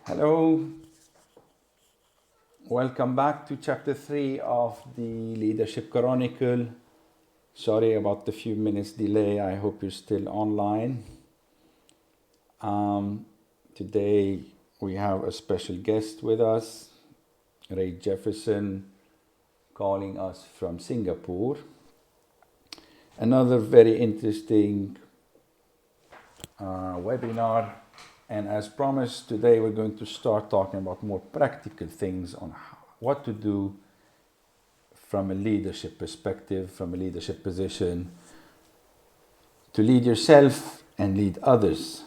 Hello, welcome back to chapter 3 of the Leadership Coronicle. Sorry about the few minutes delay, I hope you're still online. Today we have a special guest with us, Jefferson, calling us from Singapore. Another very interesting webinar. And as promised, today we're going to start talking about more practical things on what to do from a leadership perspective, from a leadership position, to lead yourself and lead others.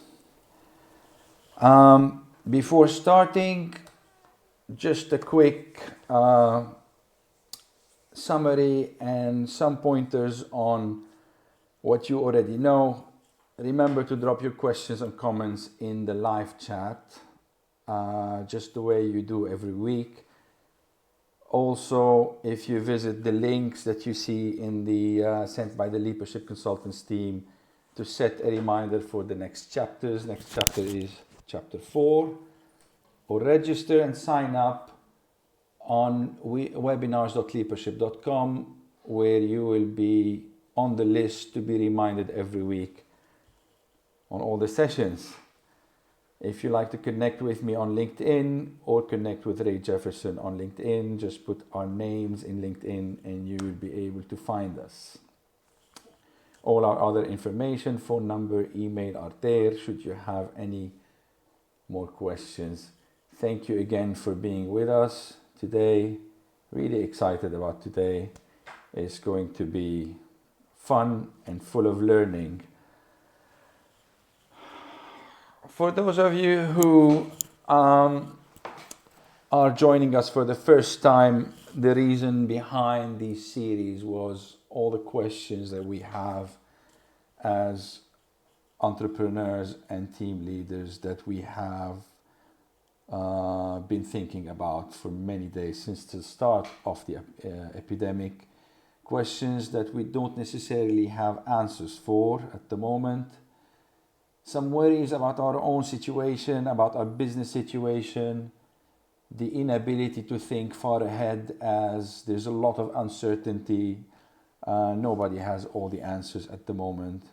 Before starting, just a quick summary and some pointers on what you already know. Remember to drop your questions and comments in the live chat, just the way you do every week. Also, if you visit the links that you see in the sent by the Leadership Consultants team to set a reminder for the next chapters. Next chapter is chapter 4. Or register and sign up on webinars.leadership.com, where you will be on the list to be reminded every week on all the sessions. If you like to connect with me on LinkedIn or connect with Ray Jefferson on LinkedIn, just put our names in LinkedIn and you will be able to find us. All our other information, phone number, email are there should you have any more questions. Thank you again for being with us today. Really excited about today. It's going to be fun and full of learning. For those of you who are joining us for the first time, the reason behind this series was all the questions that we have as entrepreneurs and team leaders that we have been thinking about for many days since the start of the epidemic. Questions that we don't necessarily have answers for at the moment. Some worries about our own situation, about our business situation, the inability to think far ahead as there's a lot of uncertainty. Nobody has all the answers at the moment.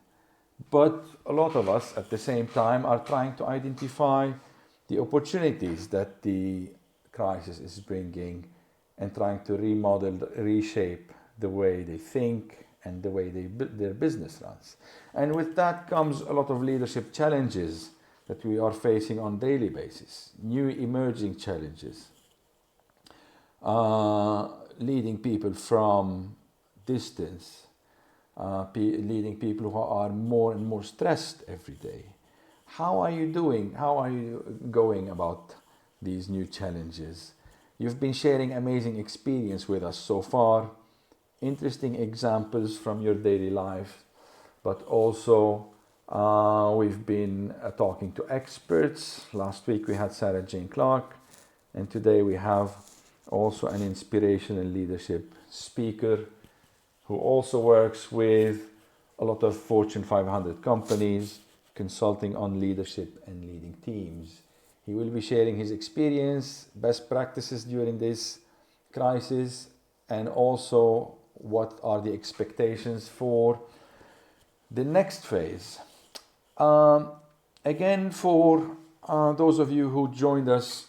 But a lot of us at the same time are trying to identify the opportunities that the crisis is bringing and trying to remodel, reshape the way they think and the way their business runs. And with that comes a lot of leadership challenges that we are facing on a daily basis, new emerging challenges, leading people from distance, leading people who are more and more stressed every day. How are you doing? How are you going about these new challenges? You've been sharing amazing experience with us so far. Interesting examples from your daily life, but also we've been talking to experts. Last week we had Sarah Jane Clark, and today we have also an inspirational leadership speaker who also works with a lot of Fortune 500 companies, consulting on leadership and leading teams. He will be sharing his experience, best practices during this crisis, and also what are the expectations for the next phase. Again, for those of you who joined us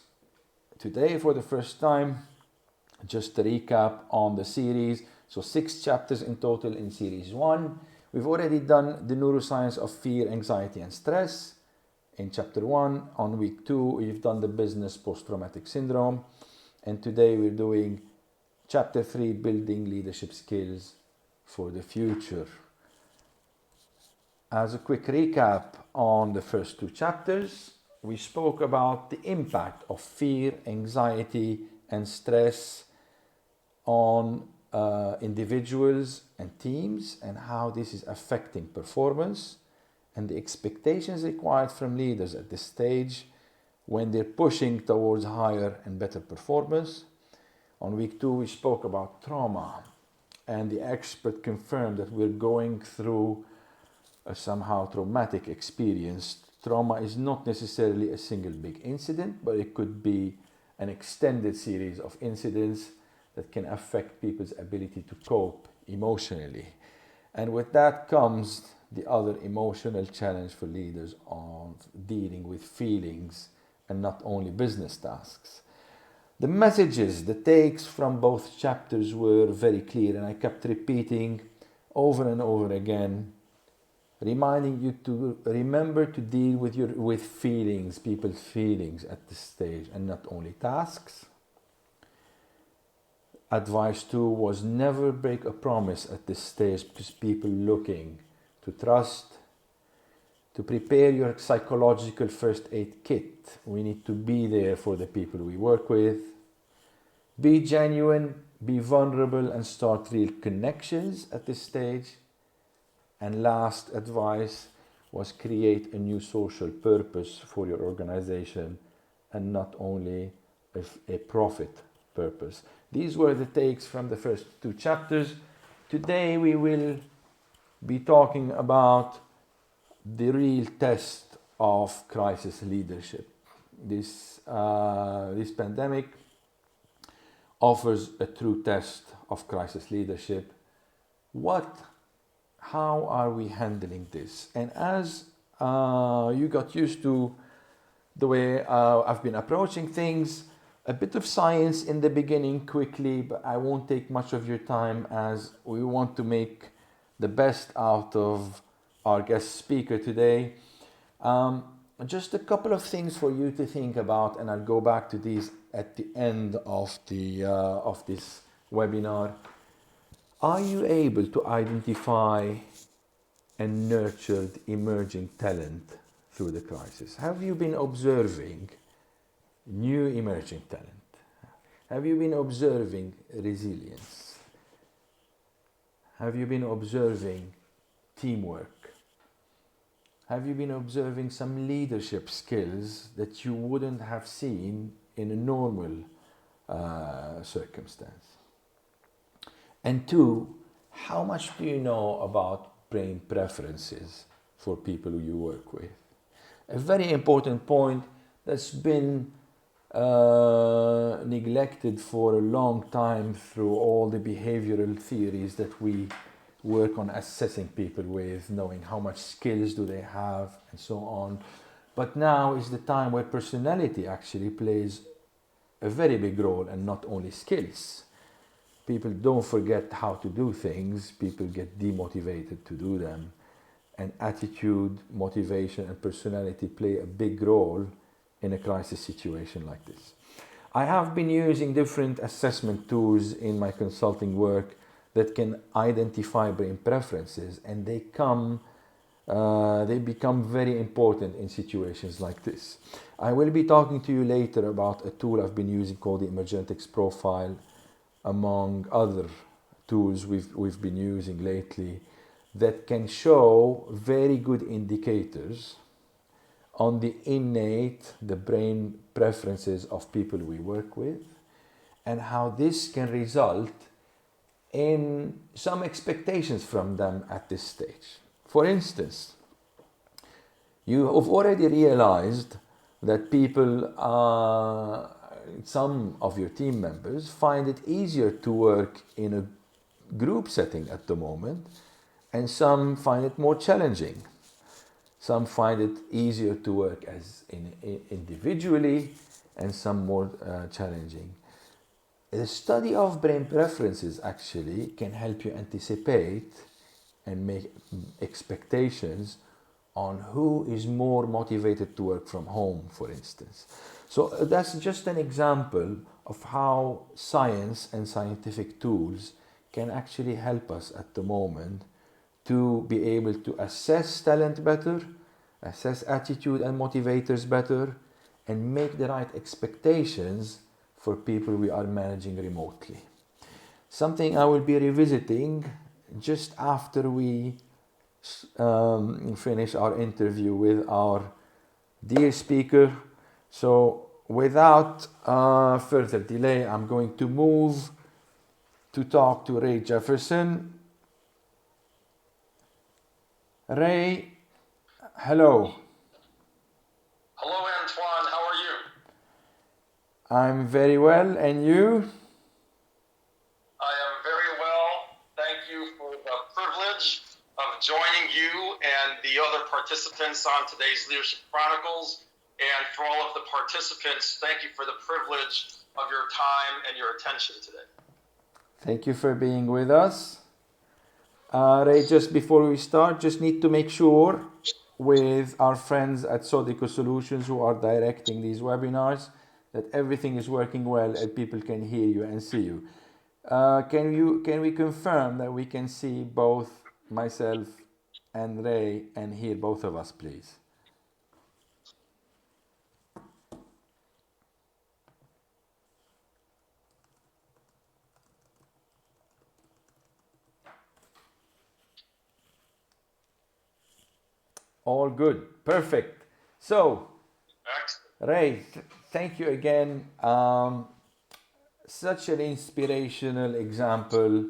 today for the first time, just a recap on the series. So 6 chapters in total in series 1. We've already done the neuroscience of fear, anxiety, and stress in chapter 1. On week 2, we've done the business post-traumatic syndrome. And today we're doing Chapter 3, Building Leadership Skills for the Future. As a quick recap on the first 2 chapters, we spoke about the impact of fear, anxiety, and stress on individuals and teams and how this is affecting performance and the expectations required from leaders at this stage when they're pushing towards higher and better performance. On week 2, we spoke about trauma, and the expert confirmed that we're going through a somehow traumatic experience trauma is not necessarily a single big incident, but it could be an extended series of incidents that can affect people's ability to cope emotionally. And with that comes the other emotional challenge for leaders of dealing with feelings and not only business tasks. The messages, the takes from both chapters were very clear, and I kept repeating over and over again, reminding you to remember to deal with feelings, people's feelings at this stage, and not only tasks. Advice 2 was never break a promise at this stage, because people looking to trust, to prepare your psychological first aid kit. We need to be there for the people we work with. Be genuine, be vulnerable, and start real connections at this stage. And last advice was create a new social purpose for your organization and not only a profit purpose. These were the takes from the first 2 chapters. Today we will be talking about the real test of crisis leadership. This pandemic offers a true test of crisis leadership. How are we handling this? And as you got used to the way I've been approaching things, a bit of science in the beginning quickly, but I won't take much of your time as we want to make the best out of our guest speaker today. Just a couple of things for you to think about, and I'll go back to these at the end of this webinar. Are you able to identify and nurture the emerging talent through the crisis? Have you been observing new emerging talent? Have you been observing resilience? Have you been observing teamwork? Have you been observing some leadership skills that you wouldn't have seen in a normal circumstance? And 2, how much do you know about brain preferences for people who you work with? A very important point that's been neglected for a long time through all the behavioral theories that we work on assessing people with, knowing how much skills do they have and so on. But now is the time where personality actually plays a very big role and not only skills. People don't forget how to do things, people get demotivated to do them. And attitude, motivation and personality play a big role in a crisis situation like this. I have been using different assessment tools in my consulting work that can identify brain preferences, and they become very important in situations like this. I will be talking to you later about a tool I've been using called the Emergentics Profile, among other tools we've been using lately, that can show very good indicators on the brain preferences of people we work with, and how this can result in some expectations from them at this stage. For instance, you have already realized that some of your team members find it easier to work in a group setting at the moment, and some find it more challenging. Some find it easier to work individually, and some more challenging. The study of brain preferences actually can help you anticipate and make expectations on who is more motivated to work from home, for instance. So that's just an example of how science and scientific tools can actually help us at the moment to be able to assess talent better, assess attitude and motivators better, and make the right expectations for people we are managing remotely. Something I will be revisiting just after we finish our interview with our dear speaker. So without further delay, I'm going to move to talk to Ray Jefferson. Ray, hello. I'm very well, and you? I am very well. Thank you for the privilege of joining you and the other participants on today's Leadership Chronicles. And for all of the participants, thank you for the privilege of your time and your attention today. Thank you for being with us. Ray, just before we start, just need to make sure with our friends at Sodico Solutions who are directing these webinars that everything is working well and people can hear you and see you. Can we confirm that we can see both myself and Ray and hear both of us, please? All good. Perfect. So, Excellent. Ray, thank you again. Such an inspirational example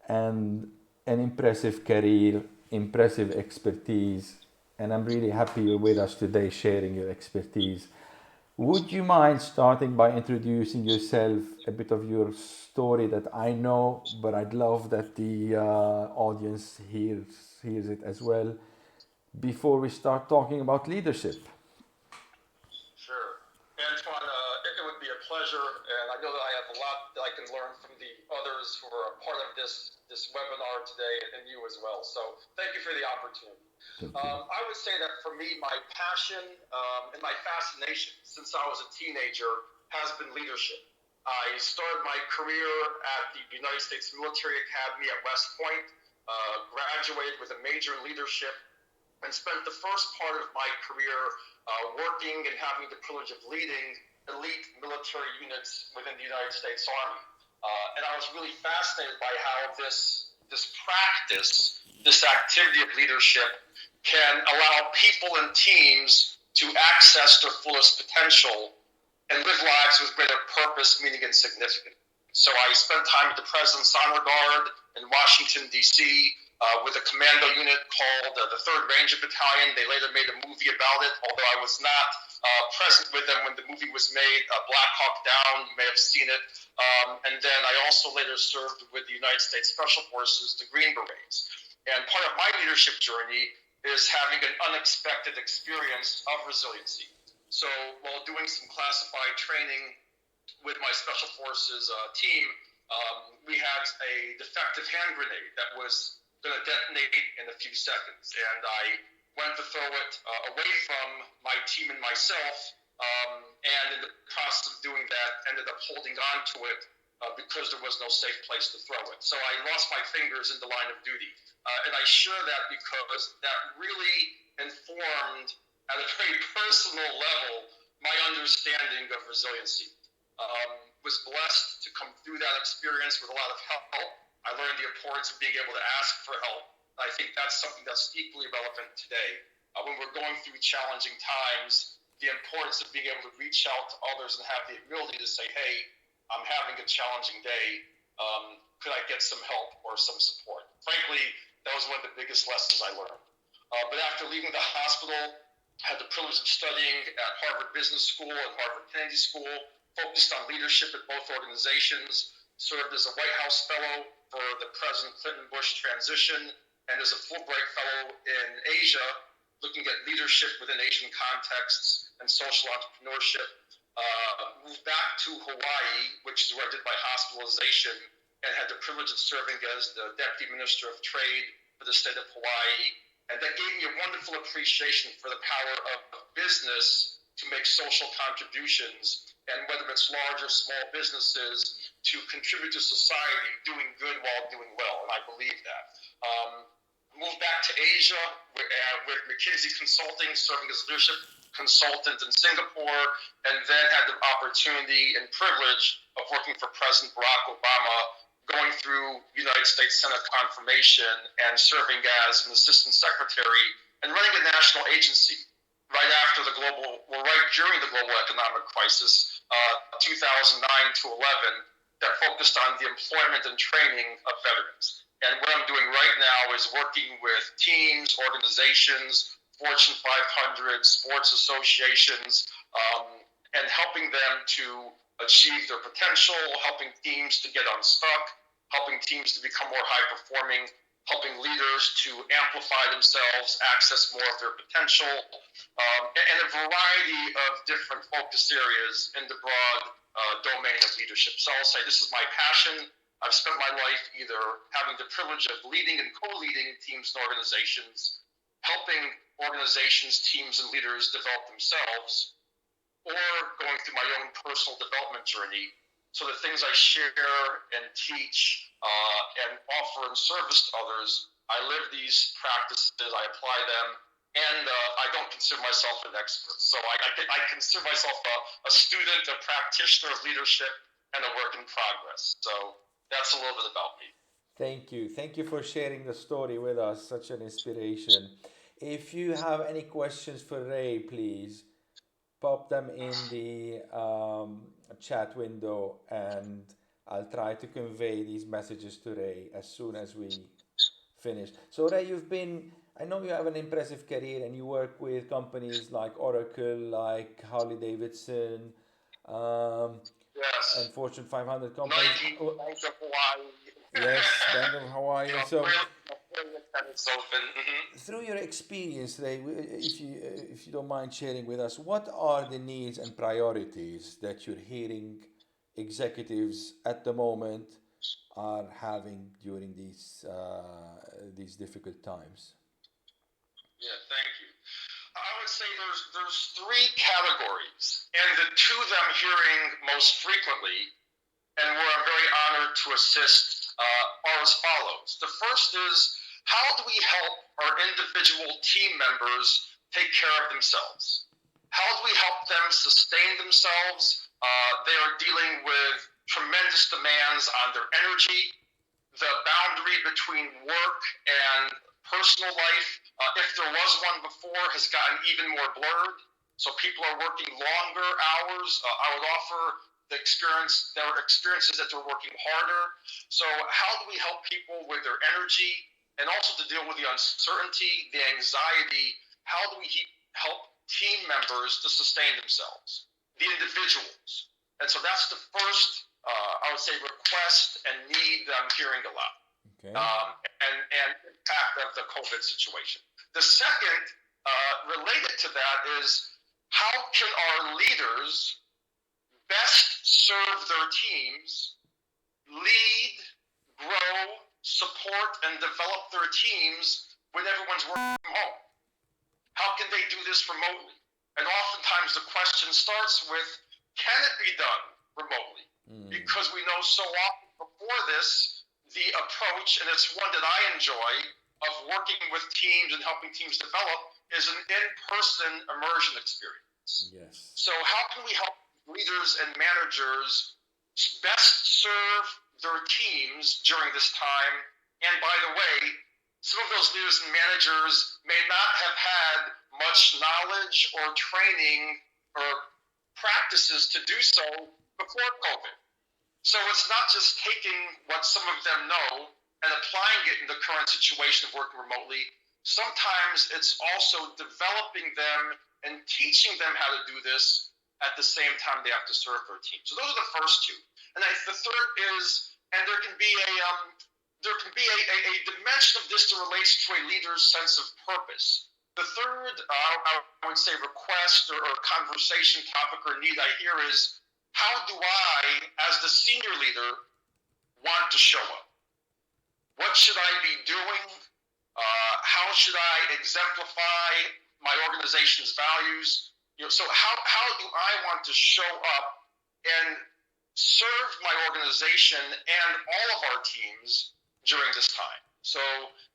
and an impressive career, impressive expertise, and I'm really happy you're with us today sharing your expertise. Would you mind starting by introducing yourself, a bit of your story that I know, but I'd love that the audience hears it as well before we start talking about leadership? Sure. Antoine, it would be a pleasure, and I know that I have a lot that I can learn from the others who are a part of this webinar today, and you as well. So thank you for the opportunity. Thank you. I would say that for me, my passion and my fascination since I was a teenager has been leadership. I started my career at the United States Military Academy at West Point, graduated with a major in leadership, and spent the first part of my career working and having the privilege of leading elite military units within the United States Army. And I was really fascinated by how this practice, this activity of leadership, can allow people and teams to access their fullest potential and live lives with greater purpose, meaning, and significance. So I spent time at the President's Honor Guard in Washington, D.C., with a commando unit called the 3rd Ranger Battalion. They later made a movie about it, although I was not present with them when the movie was made, Black Hawk Down. You may have seen it. And then I also later served with the United States Special Forces, the Green Berets. And part of my leadership journey is having an unexpected experience of resiliency. So while doing some classified training with my Special Forces team, we had a defective hand grenade that was going to detonate in a few seconds. And I went to throw it away from my team and myself, and in the process of doing that, ended up holding on to it because there was no safe place to throw it. So I lost my fingers in the line of duty. And I share that because that really informed, at a very personal level, my understanding of resiliency. Was blessed to come through that experience with a lot of help. I learned the importance of being able to ask for help. I think that's something that's equally relevant today. When we're going through challenging times, the importance of being able to reach out to others and have the ability to say, hey, I'm having a challenging day. Could I get some help or some support? Frankly, that was one of the biggest lessons I learned. But after leaving the hospital, I had the privilege of studying at Harvard Business School and Harvard Kennedy School, focused on leadership at both organizations, served as a White House Fellow for the President Clinton Bush transition, and as a Fulbright Fellow in Asia, looking at leadership within Asian contexts and social entrepreneurship. Moved back to Hawaii, which is where I did my hospitalization, and had the privilege of serving as the Deputy Minister of Trade for the state of Hawaii. And that gave me a wonderful appreciation for the power of business to make social contributions, and whether it's large or small businesses, to contribute to society, doing good while doing well. And I believe that. Moved back to Asia with McKinsey Consulting, serving as leadership consultant in Singapore, and then had the opportunity and privilege of working for President Barack Obama, going through United States Senate confirmation and serving as an assistant secretary and running a national agency right after right during the global economic crisis, 2009 to 11, that focused on the employment and training of veterans. And what I'm doing right now is working with teams, organizations, Fortune 500, sports associations, and helping them to achieve their potential, helping teams to get unstuck, helping teams to become more high performing, helping leaders to amplify themselves, access more of their potential, and a variety of different focus areas in the broad domain of leadership. So I'll say this is my passion. I've spent my life either having the privilege of leading and co-leading teams and organizations, helping organizations, teams, and leaders develop themselves, or going through my own personal development journey. So the things I share and teach and offer in service to others, I live these practices, I apply them, and I don't consider myself an expert. So I consider myself a student, a practitioner of leadership, and a work in progress. So that's a little bit about me. Thank you. Thank you for sharing the story with us. Such an inspiration. If you have any questions for Ray, please pop them in the chat window, and I'll try to convey these messages to Ray as soon as we finish. So, Ray, I know you have an impressive career and you work with companies like Oracle, like Harley Davidson, um, and Yes. Fortune 500 companies. Nike, Bank of Hawaii. Yes, Bank of Hawaii. So, It's open. Mm-hmm. through your experience, Ray, if you don't mind sharing with us, what are the needs and priorities that you're hearing executives at the moment are having during these difficult times? Yeah, thank you. I would say there's three categories, and the two that I'm hearing most frequently, and where I'm very honored to assist, are as follows. The first is, how do we help our individual team members take care of themselves? How do we help them sustain themselves? They are dealing with tremendous demands on their energy. The boundary between work and personal life, if there was one before, has gotten even more blurred. So people are working longer hours. I would offer their experiences that they're working harder. So how do we help people with their energy, and also to deal with the uncertainty, the anxiety? How do we help team members to sustain themselves, the individuals? And so that's the first, I would say, request and need that I'm hearing a lot. Okay. And impact of the COVID situation. The second, related to that, is how can our leaders best serve their teams, lead, grow, support, and develop their teams when everyone's working from home? How can they do this remotely? And oftentimes the question starts with, can it be done remotely? Because we know so often before this, the approach, and it's one that I enjoy, of working with teams and helping teams develop, is an in-person immersion experience. Yes. So how can we help leaders and managers best serve their teams during this time? And by the way, some of those leaders and managers may not have had much knowledge or training or practices to do so before COVID. So it's not just taking what some of them know and applying it in the current situation of working remotely. Sometimes it's also developing them and teaching them how to do this at the same time they have to serve their team. So those are the first two. And the third is, and there can be a dimension of this that relates to a leader's sense of purpose. The third, I would say, request or conversation topic or need I hear is, how do I, as the senior leader, want to show up? What should I be doing? How should I exemplify my organization's values? So how do I want to show up and serve my organization and all of our teams during this time? So,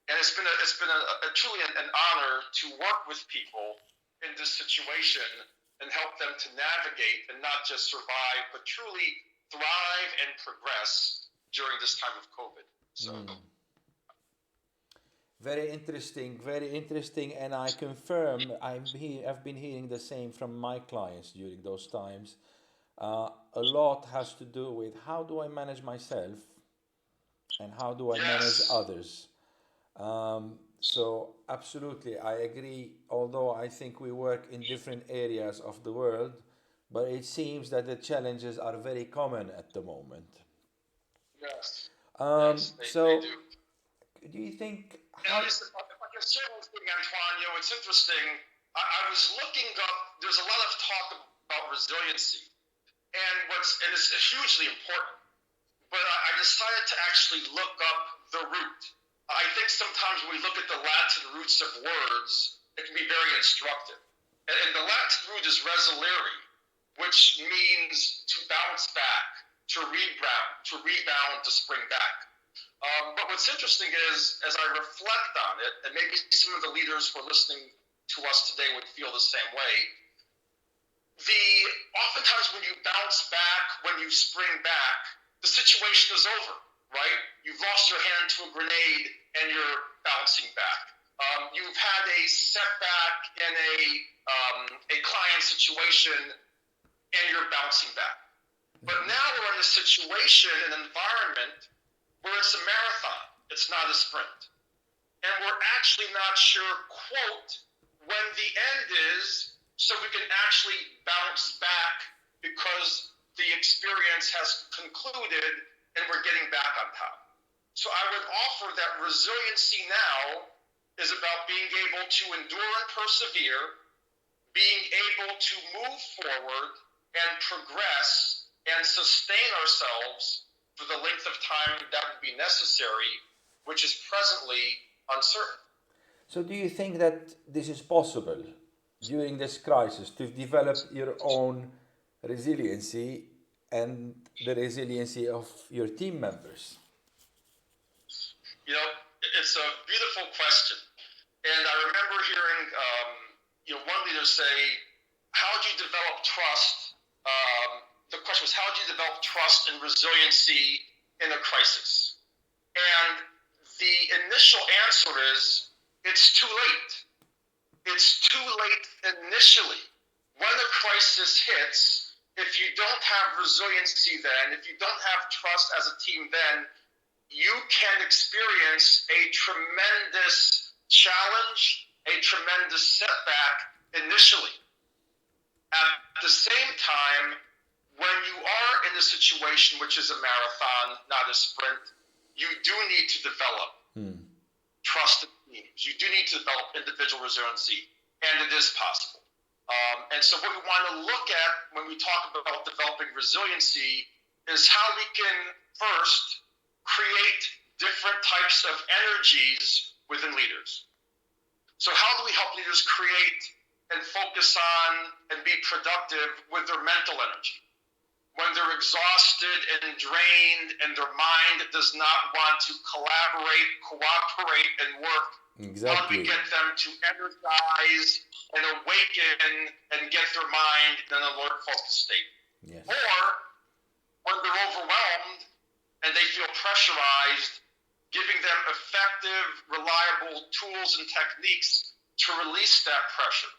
and it's been a truly an honor to work with people in this situation and help them to navigate and not just survive, but truly thrive and progress during this time of COVID. So. Very interesting, and I confirm I've been hearing the same from my clients during those times. A lot has to do with how do I manage myself and how do I manage others. So absolutely, I agree. Although I think we work in different areas of the world, but it seems that the challenges are very common at the moment. Yes. Yes, they So, do. do you think And how? if I can share one thing, Antoine, it's interesting. I was looking up, there's a lot of talk about resiliency, and it's hugely important. But I decided to actually look up the root. I think sometimes when we look at the Latin roots of words, it can be very instructive. And the Latin root is resiliere, which means to bounce back, to rebound, to spring back. But what's interesting is, as I reflect on it, and maybe some of the leaders who are listening to us today would feel the same way, oftentimes when you bounce back, when you spring back, the situation is over, right? You've lost your hand to a grenade and you're bouncing back. You've had a setback in a client situation and you're bouncing back. But now we're in a situation, an environment where it's a marathon. It's not a sprint. And we're actually not sure, quote, when the end is, so we can actually bounce back because the experience has concluded and we're getting back on top. So I would offer that resiliency now is about being able to endure and persevere, being able to move forward and progress and sustain ourselves for the length of time that would be necessary, which is presently uncertain. So, do you think that this is possible during this crisis to develop your own resiliency and the resiliency of your team members? It's a beautiful question. And I remember hearing, one leader say, how do you develop trust? The question was, how do you develop trust and resiliency in a crisis? And the initial answer is, it's too late. It's too late initially. When a crisis hits, if you don't have resiliency then, if you don't have trust as a team then, you can experience a tremendous challenge, a tremendous setback initially. At the same time, when you are in a situation which is a marathon, not a sprint, you do need to develop trust in teams. You do need to develop individual resiliency, and it is possible. And so what we want to look at when we talk about developing resiliency is how we can first create different types of energies within leaders. So how do we help leaders create and focus on and be productive with their mental energy? When they're exhausted and drained and their mind does not want to collaborate, cooperate, and work, Exactly. how do we get them to energize and awaken and get their mind in an alert, focused state? Yes. Or when they're overwhelmed and they feel pressurized, giving them effective, reliable tools and techniques to release that pressure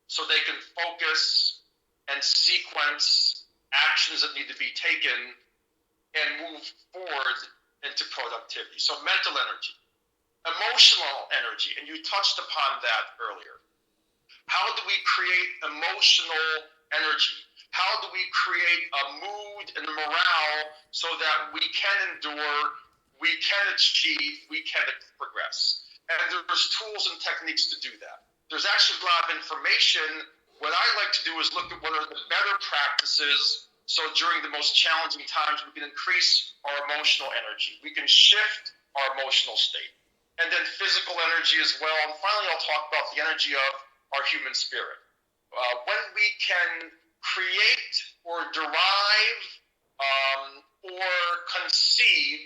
so they can focus and sequence actions that need to be taken and move forward into productivity. So mental energy, emotional energy, and you touched upon that earlier. How do we create emotional energy? How do we create a mood and a morale so that we can endure, we can achieve, we can progress? And there's tools and techniques to do that. There's actually a lot of information. What I like to do is look at what are the better practices so during the most challenging times we can increase our emotional energy. We can shift our emotional state. And then physical energy as well. And finally, I'll talk about the energy of our human spirit. When we can create or derive or conceive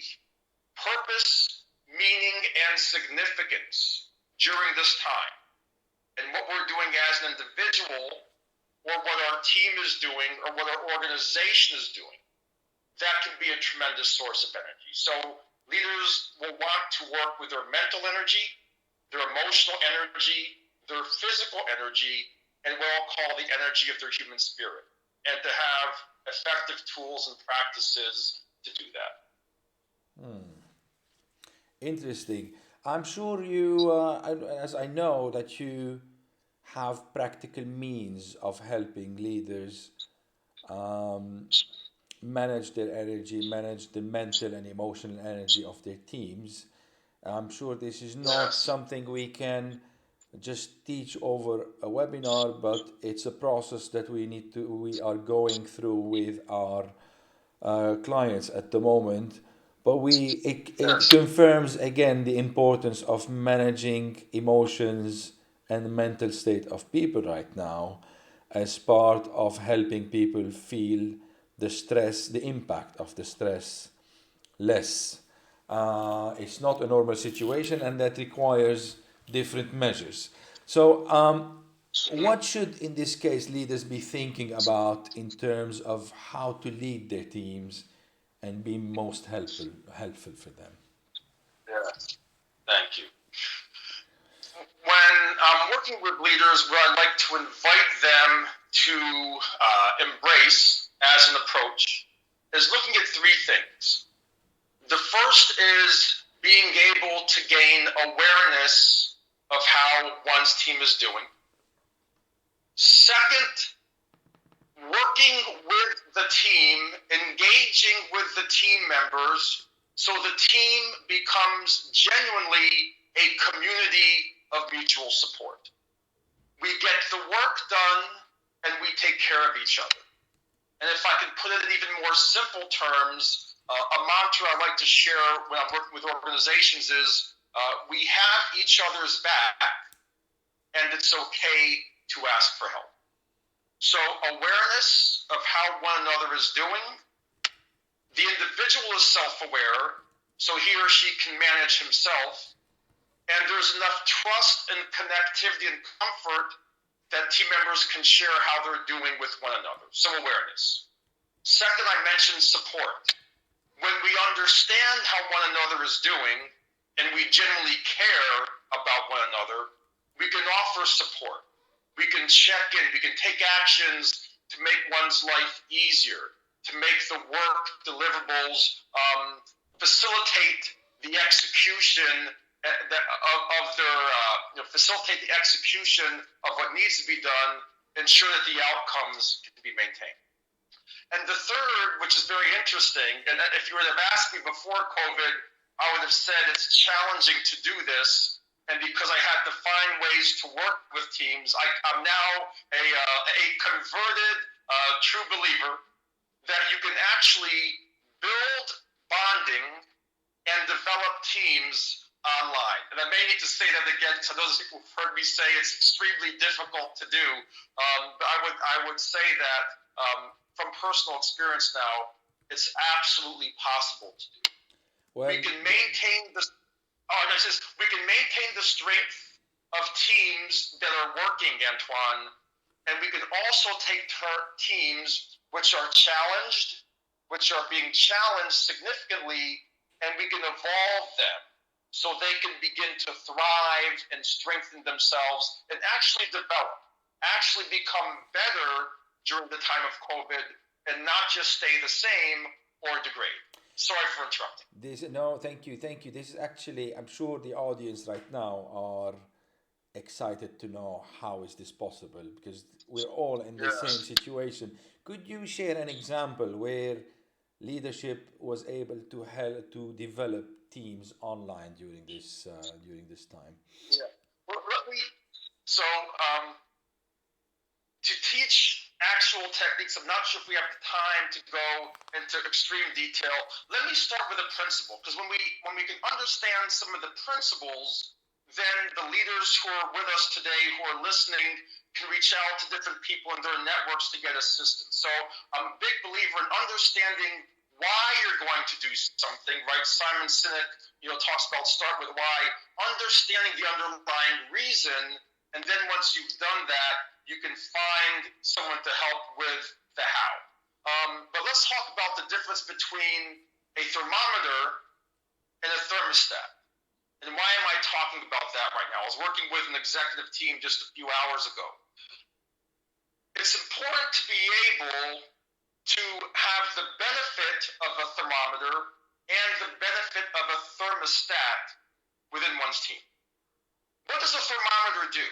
purpose, meaning, and significance during this time, and what we're doing as an individual, or what our team is doing, or what our organization is doing, that can be a tremendous source of energy. So leaders will want to work with their mental energy, their emotional energy, their physical energy, and what I'll call the energy of their human spirit, and to have effective tools and practices to do that. Interesting. I'm sure you, as I know that you have practical means of helping leaders manage their energy, manage the mental and emotional energy of their teams. I'm sure this is not Yes. something we can just teach over a webinar, but it's a process that we are going through with our clients at the moment. But it Yes. confirms again the importance of managing emotions and the mental state of people right now as part of helping people feel the stress, the impact of the stress less. It's not a normal situation, and that requires different measures. So, Mhm. what should, in this case, leaders be thinking about in terms of how to lead their teams and be most helpful for them? Yes. Thank you. When I'm working with leaders, what I like to invite them to embrace as an approach is looking at three things. The first is being able to gain awareness of how one's team is doing. Second, working with the team, engaging with the team members so the team becomes genuinely a community of mutual support. We get the work done and we take care of each other. And if I can put it in even more simple terms, a mantra I like to share when I'm working with organizations is we have each other's back and it's okay to ask for help. So awareness of how one another is doing. The individual is self-aware, so he or she can manage himself. And there's enough trust and connectivity and comfort that team members can share how they're doing with one another. So awareness. Second, I mentioned support. When we understand how one another is doing and we genuinely care about one another, we can offer support. We can check in, we can take actions to make one's life easier, to make the work deliverables, facilitate the execution of their, facilitate the execution of what needs to be done, ensure that the outcomes can be maintained. And the third, which is very interesting, and if you would have asked me before COVID, I would have said it's challenging to do this. And because I had to find ways to work with teams, I'm now a converted true believer that you can actually build bonding and develop teams online. And I may need to say that again, because those people have heard me say it's extremely difficult to do. But I would say that from personal experience now, it's absolutely possible to do. Well, We can maintain the we can maintain the strength of teams that are working, Antoine, and we can also take teams which are challenged, which are being challenged significantly, and we can evolve them so they can begin to thrive and strengthen themselves and actually develop, actually become better during the time of COVID and not just stay the same or degrade. Sorry for interrupting. thank you. This is actually, I'm sure the audience right now are excited to know how is this possible because we're all in the same Yes. situation. Could you share an example where leadership was able to help to develop teams online during this time? Yeah. Well, to teach actual techniques, I'm not sure if we have the time to go into extreme detail. Let me start with a principle, because when we can understand some of the principles, then the leaders who are with us today, who are listening, can reach out to different people in their networks to get assistance. So I'm a big believer in understanding why you're going to do something, right? Simon Sinek, talks about start with why, understanding the underlying reason, and then once you've done that, you can find someone to help with the how. But let's talk about the difference between a thermometer and a thermostat. And why am I talking about that right now? I was working with an executive team just a few hours ago. It's important to be able to have the benefit of a thermometer and the benefit of a thermostat within one's team. What does a thermometer do?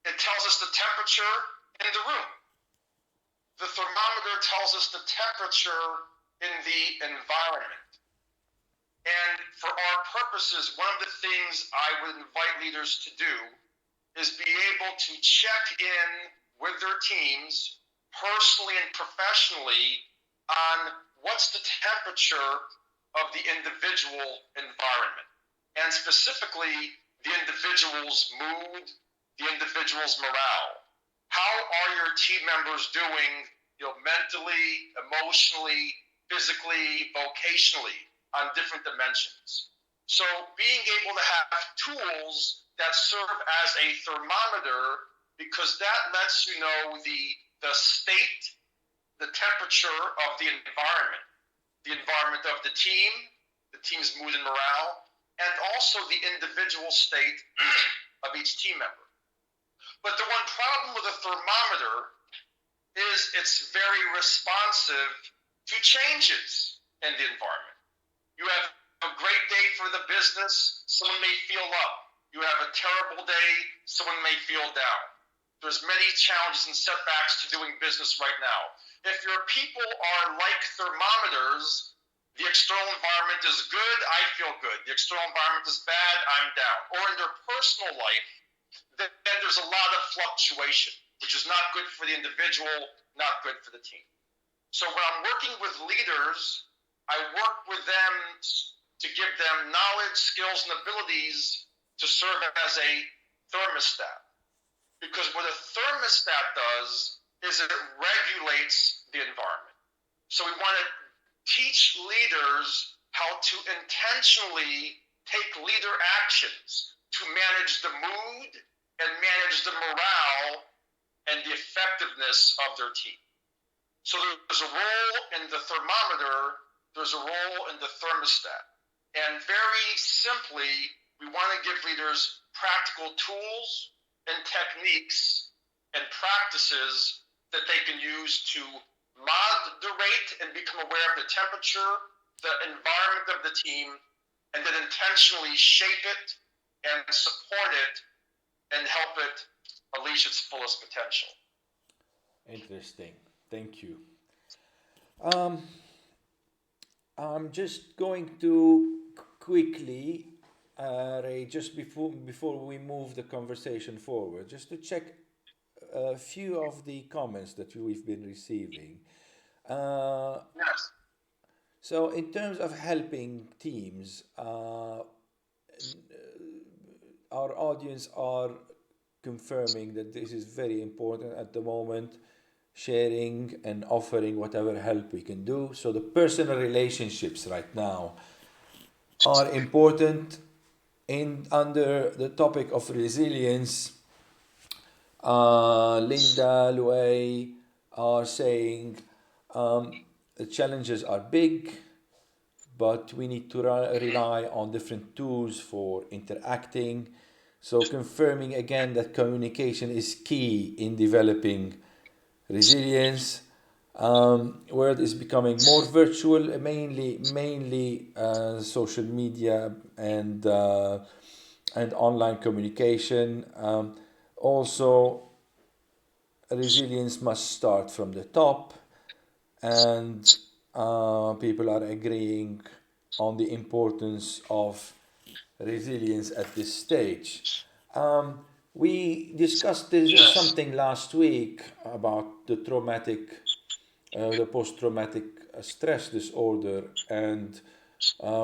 It tells us the temperature in the room. the thermometer tells us the temperature in the environment. And for our purposes, one of the things I would invite leaders to do is be able to check in with their teams personally and professionally on what's the temperature of the individual environment, and specifically the individual's mood, the individual's morale. How are your team members doing, mentally, emotionally, physically, vocationally, on different dimensions? So being able to have tools that serve as a thermometer, because that lets you know the state, the temperature of the environment of the team's mood and morale, and also the individual state of each team member. But the one problem with a thermometer is it's very responsive to changes in the environment. You have a great day for the business, someone may feel up. You have a terrible day, someone may feel down. There's many challenges and setbacks to doing business right now. If your people are like thermometers, the external environment is good, I feel good. The external environment is bad, I'm down. Or in their personal life, then there's a lot of fluctuation, which is not good for the individual, not good for the team. So when I'm working with leaders, I work with them to give them knowledge, skills, and abilities to serve as a thermostat. Because what a thermostat does is it regulates the environment. So we want to teach leaders how to intentionally take leader actions to manage the mood and manage the morale and the effectiveness of their team. So there's a role in the thermometer, there's a role in the thermostat. And very simply, we want to give leaders practical tools and techniques and practices that they can use to moderate and become aware of the temperature, the environment of the team, and then intentionally shape it and support it and help it unleash its fullest potential. Interesting. Thank you. I'm just going to quickly, Ray, just before we move the conversation forward, just to check a few of the comments that we've been receiving. Yes. So, in terms of helping teams, our audience are confirming that this is very important at the moment, sharing and offering whatever help we can do. So, the personal relationships right now are important. In under the topic of resilience, Linda, Luay are saying the challenges are big, but we need to rely on different tools for interacting. So, confirming again that communication is key in developing resilience. World is becoming more virtual, mainly social media and online communication. Also, resilience must start from the top, and people are agreeing on the importance of resilience at this stage. We discussed Yes. something last week about the post-traumatic stress disorder, and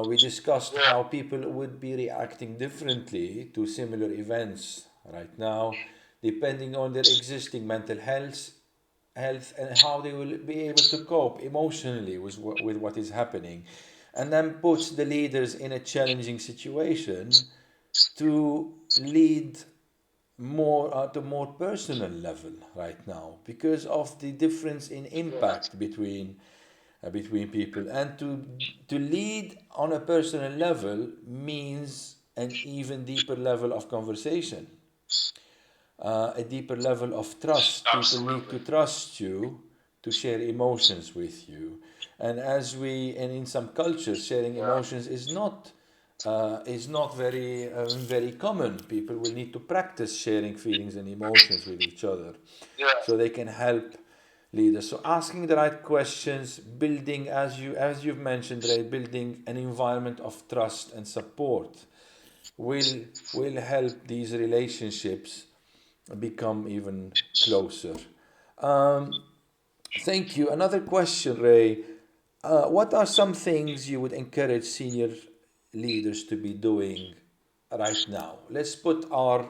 we discussed Yeah. how people would be reacting differently to similar events right now, depending on their existing mental health and how they will be able to cope emotionally with what is happening, and then puts the leaders in a challenging situation to lead more at a more personal level right now because of the difference in impact between people, and to lead on a personal level means an even deeper level of conversation, a deeper level of trust. People need to Absolutely. trust you to share emotions with you. And in some cultures, sharing Yeah. emotions is not very common. People will need to practice sharing feelings and emotions with each other, Yeah. so they can help leaders. So asking the right questions, building, as you've mentioned, Ray, building an environment of trust and support will help these relationships become even closer. Um, Thank you. Another question, Ray. What are some things you would encourage senior leaders to be doing right now? Let's put our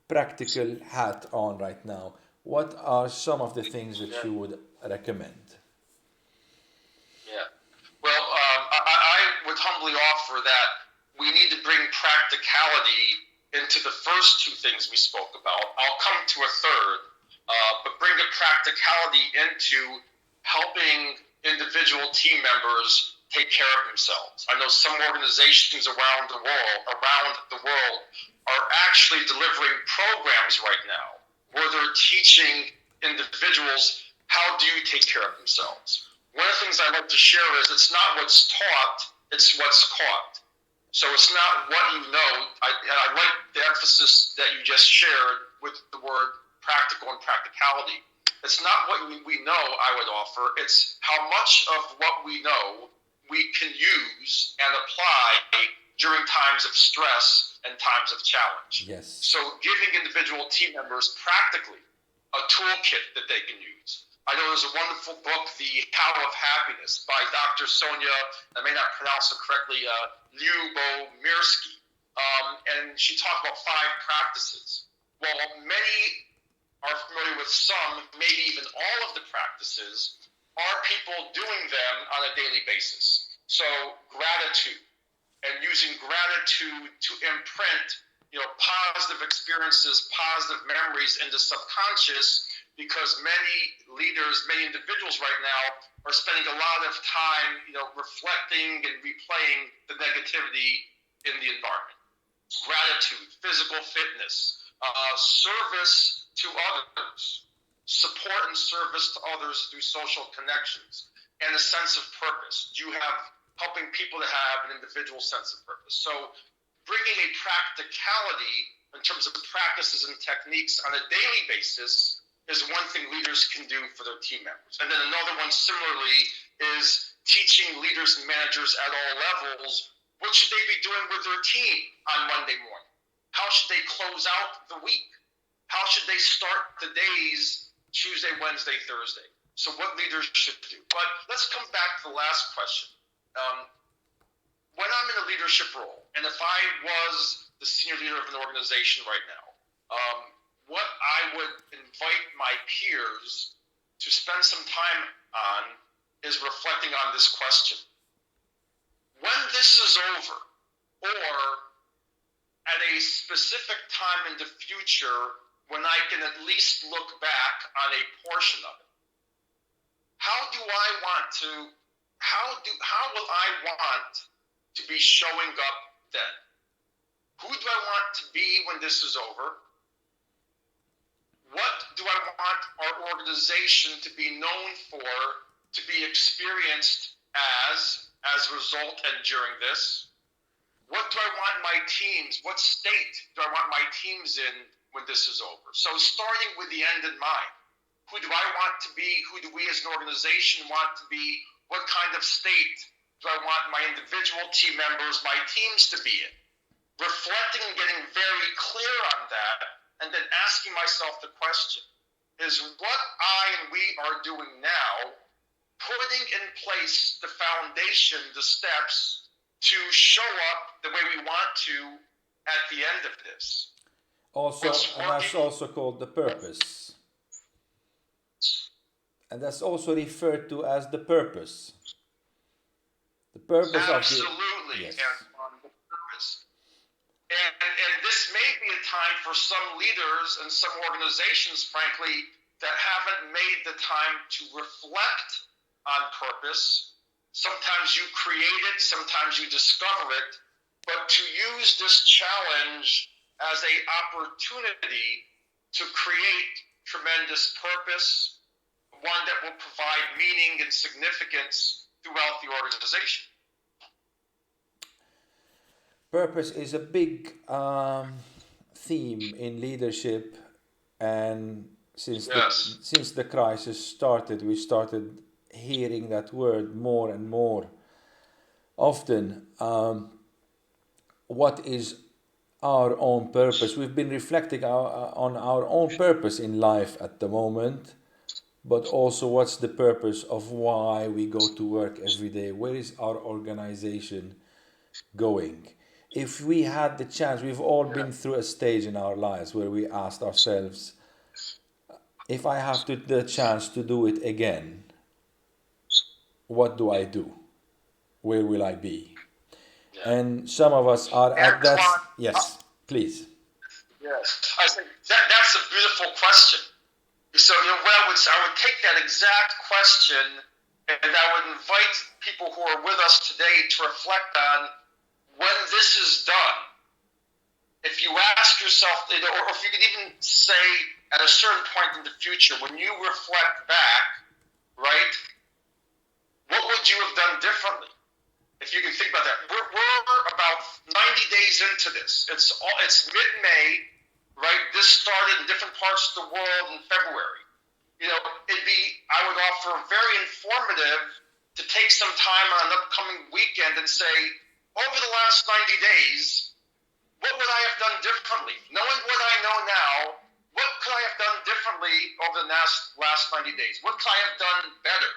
practical hat on right now. What are some of the things that Yeah. you would recommend? Yeah. Well, I would humbly offer that we need to bring practicality into the first two things we spoke about. I'll come to a third, but bring the practicality into helping individual team members take care of themselves. I know some organizations around the world are actually delivering programs right now where they're teaching individuals how do you take care of themselves. One of the things I like to share is it's not what's taught, it's what's caught. So it's not what you know. I like the emphasis that you just shared with the word practical and practicality. It's not what we know, I would offer. It's how much of what we know we can use and apply during times of stress and times of challenge. Yes. So giving individual team members practically a toolkit that they can use. I know there's a wonderful book, The Power of Happiness, by Dr. Sonia, I may not pronounce it correctly, Lyubomirsky. And she talked about 5 practices. While many are familiar with some, maybe even all of the practices, are people doing them on a daily basis? So gratitude, and using gratitude to imprint, positive experiences, positive memories into subconscious, because many leaders, many individuals right now are spending a lot of time, reflecting and replaying the negativity in the environment. Gratitude, physical fitness, service to others, support and service to others through social connections, and a sense of purpose. You have helping people to have an individual sense of purpose. So bringing a practicality in terms of practices and techniques on a daily basis is one thing leaders can do for their team members. And then another one similarly is teaching leaders and managers at all levels, what should they be doing with their team on Monday morning? How should they close out the week? How should they start the days Tuesday, Wednesday, Thursday? So what leaders should do. But let's come back to the last question. When I'm in a leadership role, and if I was the senior leader of an organization right now, what I would invite my peers to spend some time on is reflecting on this question. When this is over, or at a specific time in the future when I can at least look back on a portion of it, how will I want to be showing up then? Who do I want to be when this is over? What do I want our organization to be known for, to be experienced as a result and during this? What do I want my teams, what state do I want my teams in when this is over? So starting with the end in mind. Who do I want to be? Who do we as an organization want to be? What kind of state do I want my individual team members, my teams to be in? Reflecting and getting very clear on that, and then asking myself the question, is what I and we are doing now putting in place the foundation, the steps to show up the way we want to at the end of this? And that's also called the purpose. And that's also referred to as the purpose. The purpose Absolutely, Yes. Antoine, the purpose. And this may be a time for some leaders and some organizations, frankly, that haven't made the time to reflect on purpose. Sometimes you create it, sometimes you discover it, but to use this challenge as an opportunity to create tremendous purpose, one that will provide meaning and significance throughout the organization. Purpose is a big theme in leadership and Yes. since the crisis started, we started hearing that word more and more often. What is our own purpose? We've been reflecting on our own purpose in life at the moment, but also what's the purpose of why we go to work every day? Where is our organization going? If we had the chance, we've all Yeah. been through a stage in our lives where we asked ourselves, if I have the chance to do it again, what do I do? Where will I be? Yeah. And some of us are at that. Antoine, Yes, please. yes. I think that's a beautiful question. So, what I would take that exact question and I would invite people who are with us today to reflect on when this is done. If you ask yourself, or if you could even say at a certain point in the future, when you reflect back, right, what would you have done differently? If you can think about that, we're about 90 days into this. It's mid-May, right? This started in different parts of the world in February. I would offer very informative to take some time on an upcoming weekend and say, over the last 90 days, what would I have done differently? Knowing what I know now, what could I have done differently over the last 90 days? What could I have done better?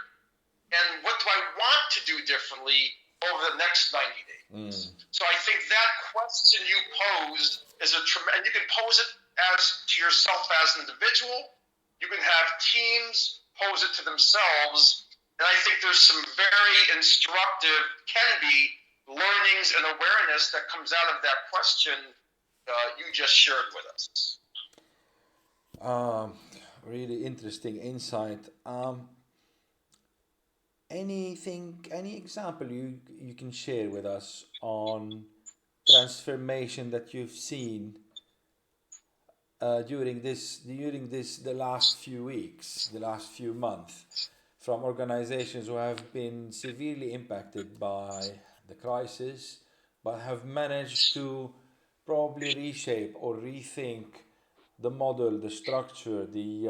And what do I want to do differently over the next 90 days? So I think that question you posed is and you can pose it as to yourself as an individual. You can have teams pose it to themselves. And I think there's some very instructive, can be, learnings and awareness that comes out of that question you just shared with us. Really interesting insight. Any example you can share with us on transformation that you've seen during the last few weeks, the last few months, from organizations who have been severely impacted by the crisis, but have managed to probably reshape or rethink the model, the structure, the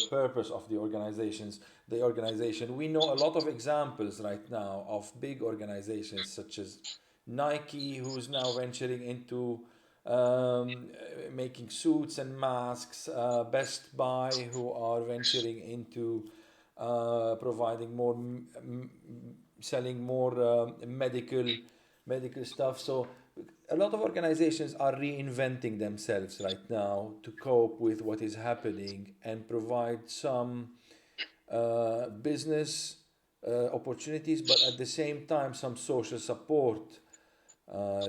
purpose of the organizations. The organization. We know a lot of examples right now of big organizations such as Nike, who's now venturing into making suits and masks. Best Buy, who are venturing into providing more, selling more medical stuff. So a lot of organizations are reinventing themselves right now to cope with what is happening and provide some business opportunities, but at the same time some social support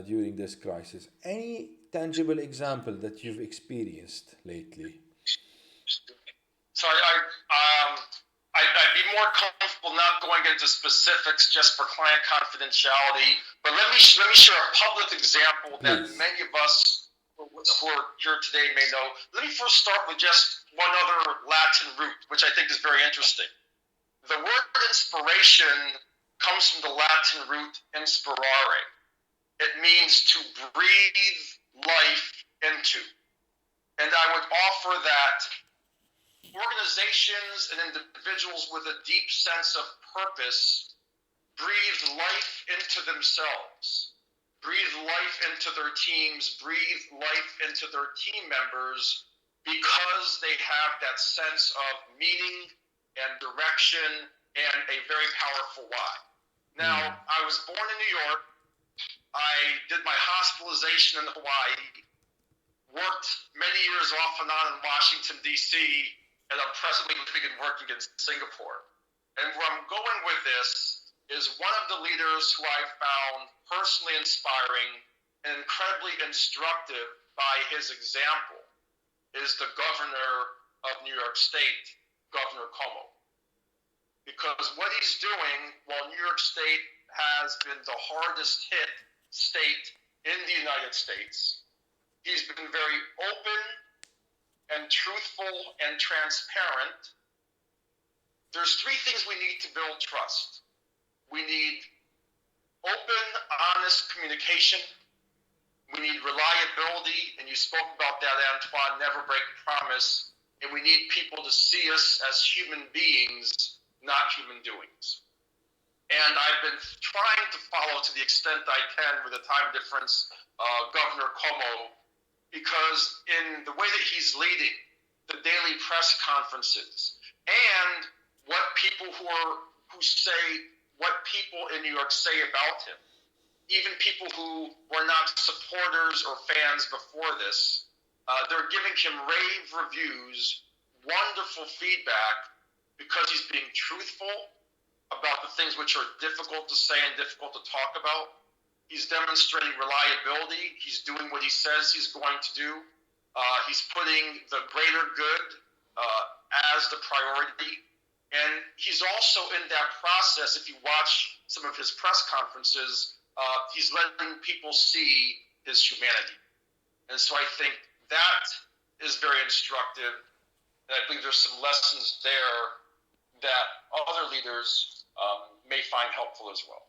during this crisis. Any tangible example that you've experienced lately? So I'd be more comfortable not going into specifics just for client confidentiality, but let me share a public example that Please. many of us who are here today may know. Let me first start with just one other Latin root, which I think is very interesting. The word inspiration comes from the Latin root inspirare. It means to breathe life into. And I would offer that organizations and individuals with a deep sense of purpose breathe life into themselves, breathe life into their teams, breathe life into their team members, because they have that sense of meaning and direction and a very powerful why. Now, I was born in New York. I did my hospitalization in Hawaii, worked many years off and on in Washington, D.C., and I'm presently living and working in Singapore. And where I'm going with this is one of the leaders who I found personally inspiring and incredibly instructive by his example is the governor of New York State, Governor Cuomo. Because what he's doing, while New York State has been the hardest hit state in the United States, he's been very open and truthful and transparent. There's three things we need to build trust. We need open, honest communication. We need reliability, and you spoke about that, Antoine, never break a promise. and we need people to see us as human beings, not human doings. And I've been trying to follow to the extent I can with the time difference, Governor Cuomo, because in the way that he's leading the daily press conferences and what people who say what people in New York say about him, even people who were not supporters or fans before this, they're giving him rave reviews, wonderful feedback, because he's being truthful about the things which are difficult to say and difficult to talk about. He's demonstrating reliability. He's doing what he says he's going to do. He's putting the greater good as the priority. And he's also in that process, if you watch some of his press conferences, he's letting people see his humanity. And so I think that is very instructive. And I believe there's some lessons there that other leaders may find helpful as well.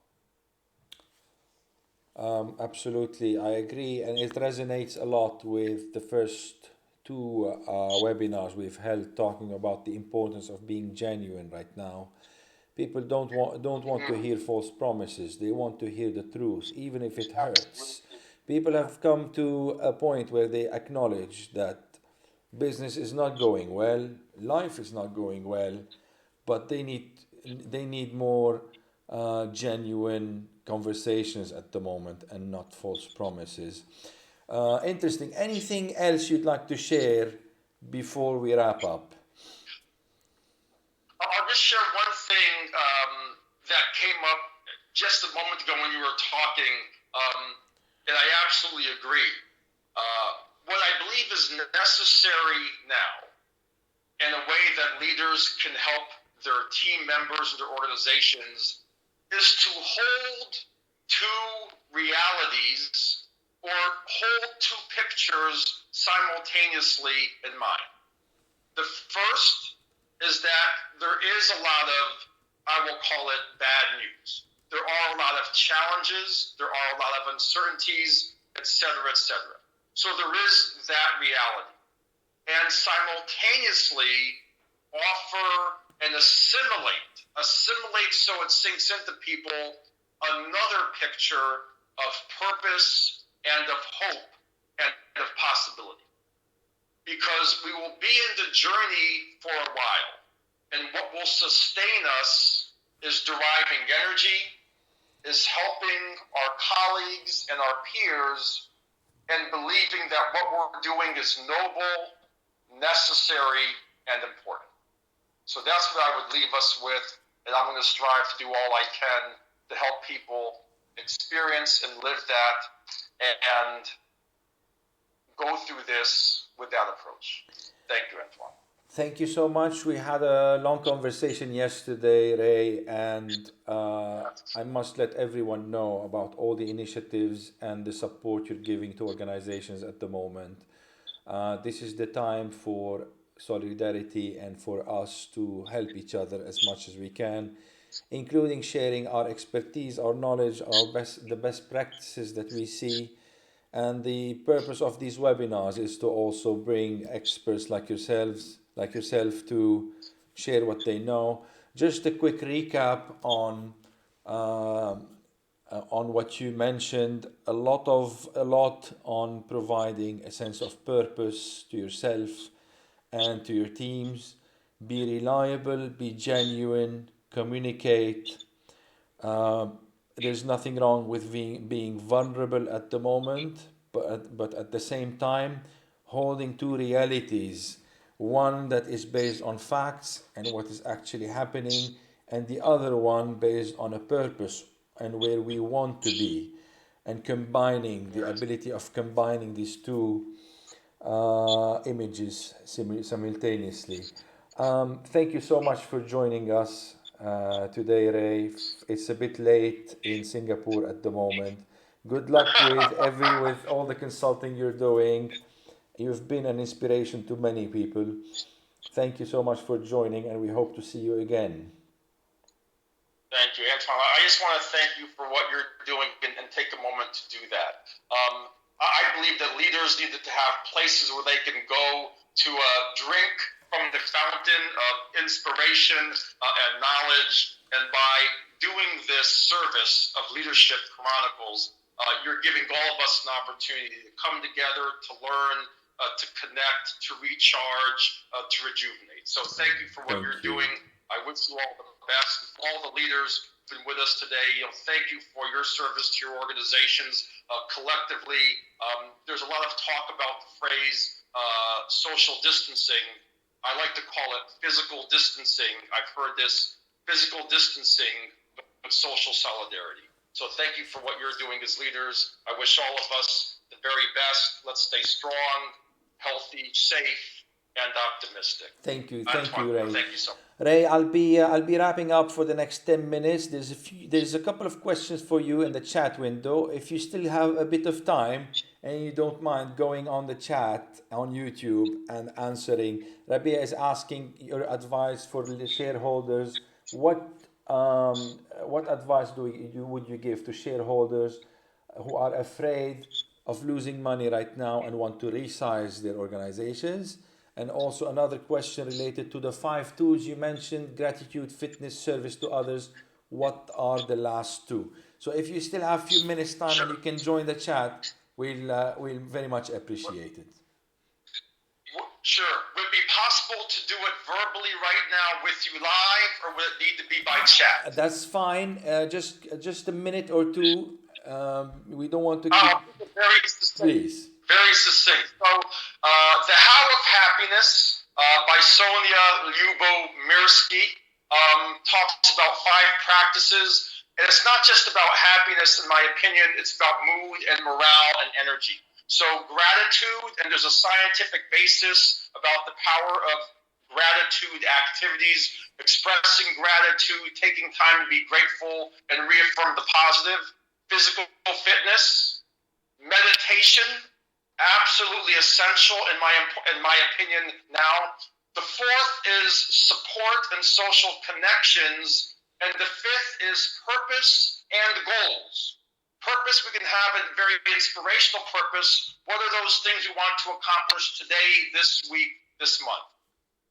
Absolutely, I agree, and it resonates a lot with the first two webinars we've held talking about the importance of being genuine right now. People don't want to hear false promises. They want to hear the truth, even if it hurts. People have come to a point where they acknowledge that business is not going well, life is not going well, but they need more genuine conversations at the moment and not false promises. Interesting. Anything else you'd like to share before we wrap up? I'll just share one thing that came up just a moment ago when you were talking, and I absolutely agree. What I believe is necessary now, and a way that leaders can help their team members and their organizations, is to hold two realities or hold two pictures simultaneously in mind. The first is that there is a lot of, I will call it, bad news. There are a lot of challenges, there are a lot of uncertainties, etc., etc. So there is that reality. And simultaneously offer and assimilate so it sinks into people another picture of purpose and of hope and of possibility. Because we will be in the journey for a while, and what will sustain us is deriving energy, is helping our colleagues and our peers, and believing that what we're doing is noble, necessary, and important. So that's what I would leave us with, and I'm going to strive to do all I can to help people experience and live that and go through this with that approach. Thank you, Antoine. Thank you so much. We had a long conversation yesterday, Ray, and I must let everyone know about all the initiatives and the support you're giving to organizations at the moment. This is the time for solidarity and for us to help each other as much as we can, including sharing our expertise, our knowledge, the best practices that we see. And the purpose of these webinars is to also bring experts like yourself to share what they know. Just a quick recap on what you mentioned. A lot on providing a sense of purpose to yourself and to your teams. Be reliable, be genuine, communicate. There's nothing wrong with being vulnerable at the moment, but at the same time, holding two realities, one that is based on facts and what is actually happening, and the other one based on a purpose and where we want to be, and combining the ability of combining these two images simultaneously. Thank you so much for joining us today, Ray. It's a bit late in Singapore at the moment. Good luck with all the consulting you're doing. You've been an inspiration to many people. Thank you so much for joining, and we hope to see you again. Thank you, Antoine. I just want to thank you for what you're doing and take a moment to do that. I believe that leaders need to have places where they can go to drink a fountain of inspiration and knowledge. And by doing this service of Leadership Chronicles, you're giving all of us an opportunity to come together, to learn, to connect, to recharge, to rejuvenate. So thank you for what you're doing. I wish you all the best. All the leaders who've been with us today, thank you for your service to your organizations. Collectively, there's a lot of talk about the phrase social distancing. I like to call it physical distancing. I've heard this physical distancing with social solidarity. So thank you for what you're doing as leaders. I wish all of us the very best. Let's stay strong, healthy, safe, and optimistic. Thank you, Antoine, Ray. Thank you so much. Ray, I'll be wrapping up for the next 10 minutes. There's a couple of questions for you in the chat window. If you still have a bit of time and you don't mind going on the chat on YouTube and answering, Rabia is asking your advice for the shareholders. What advice would you give to shareholders who are afraid of losing money right now and want to resize their organizations? And also another question related to the 5 tools you mentioned: gratitude, fitness, service to others. What are the last 2? So if you still have a few minutes time and you can join the chat, we'll very much appreciate it. Sure. Would it be possible to do it verbally right now with you live, or would it need to be by chat? That's fine. Just a minute or two. We don't want to keep... Very succinct. Please. Very succinct. So, The How of Happiness by Sonia Lyubomirsky talks about 5 practices. And it's not just about happiness, in my opinion. It's about mood and morale and energy. So gratitude, and there's a scientific basis about the power of gratitude activities, expressing gratitude, taking time to be grateful and reaffirm the positive. Physical fitness, meditation, absolutely essential in my opinion now. The 4th is support and social connections, and the 5th is purpose and goals. Purpose, we can have a very inspirational purpose. What are those things we want to accomplish today, this week, this month?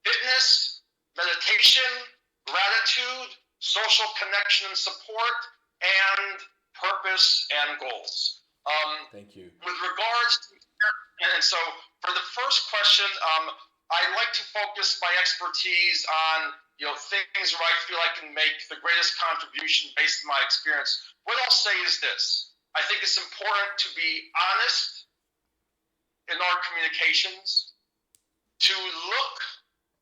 Fitness, meditation, gratitude, social connection and support, and purpose and goals. Thank you. With regards to, and so for the first question, I like to focus my expertise on things where I feel I can make the greatest contribution based on my experience. What I'll say is this: I think it's important to be honest in our communications, to look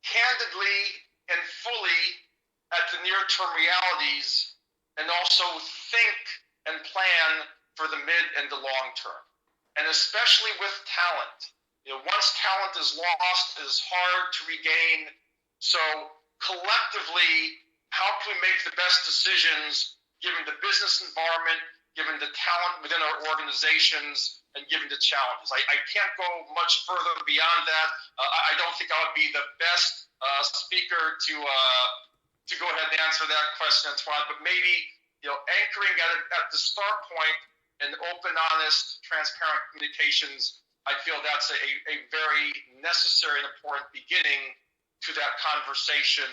candidly and fully at the near-term realities, and also think and plan for the mid and the long term. And especially with talent. Once talent is lost, it is hard to regain. So collectively, how can we make the best decisions given the business environment, given the talent within our organizations, and given the challenges? I can't go much further beyond that. I don't think I would be the best speaker to go ahead and answer that question, Antoine, but maybe anchoring at the start point and open, honest, transparent communications, I feel that's a very necessary and important beginning to that conversation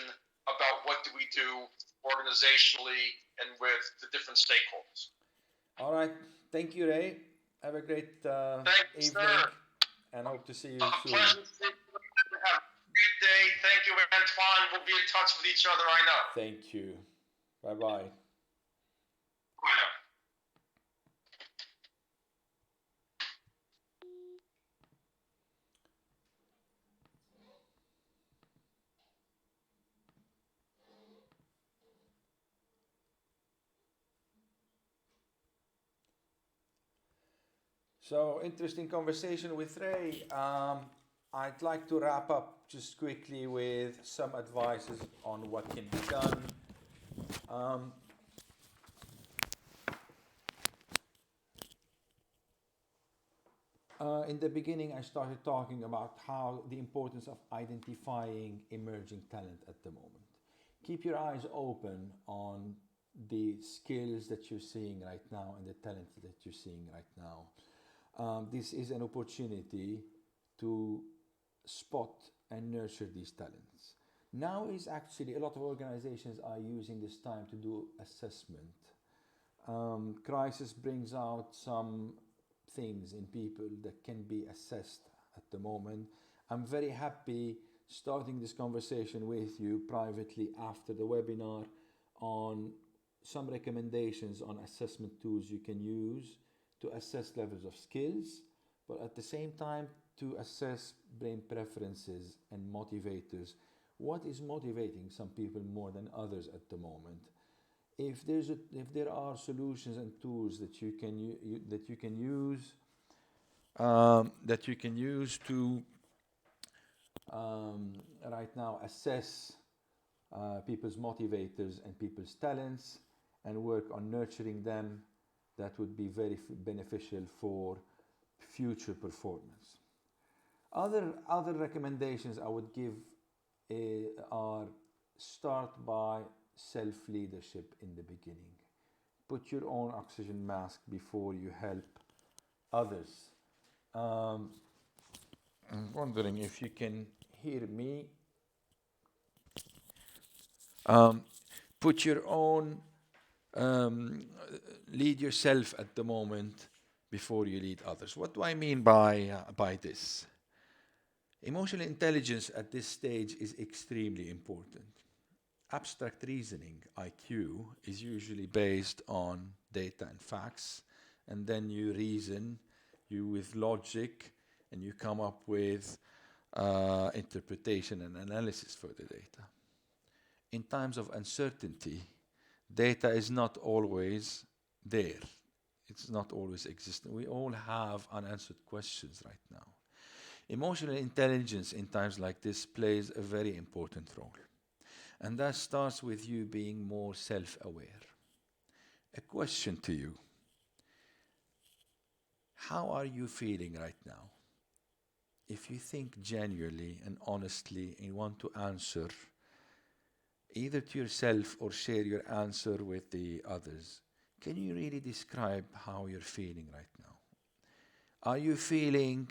about what do we do organizationally and with the different stakeholders. All right. Thank you, Ray. Have a great evening, sir. And hope to see you soon. Pleasure. Have a great day. Thank you, Antoine. We'll be in touch with each other, I know. Thank you. Bye-bye. Bye. So, interesting conversation with Ray. I'd like to wrap up just quickly with some advices on what can be done. In the beginning, I started talking about how the importance of identifying emerging talent at the moment. Keep your eyes open on the skills that you're seeing right now and the talent that you're seeing right now. This is an opportunity to spot and nurture these talents. Now is actually a lot of organizations are using this time to do assessment. Crisis brings out some things in people that can be assessed at the moment. I'm very happy starting this conversation with you privately after the webinar on some recommendations on assessment tools you can use to assess levels of skills, but at the same time to assess brain preferences and motivators. What is motivating some people more than others at the moment? If there are solutions and tools that you can use to right now assess people's motivators and people's talents and work on nurturing them, that would be very beneficial for future performance. Other recommendations I would give are start by self-leadership in the beginning. Put your own oxygen mask before you help others. I'm wondering if you can hear me. Put your own, lead yourself at the moment before you lead others. What do I mean by this? Emotional intelligence at this stage is extremely important. Abstract reasoning, IQ, is usually based on data and facts, and then you reason, you with logic, and you come up with interpretation and analysis for the data. In times of uncertainty, data is not always there. It's not always existent. We all have unanswered questions right now. Emotional intelligence in times like this plays a very important role. And that starts with you being more self-aware. A question to you. How are you feeling right now? If you think genuinely and honestly and want to answer, either to yourself or share your answer with the others, can you really describe how you're feeling right now? Are you feeling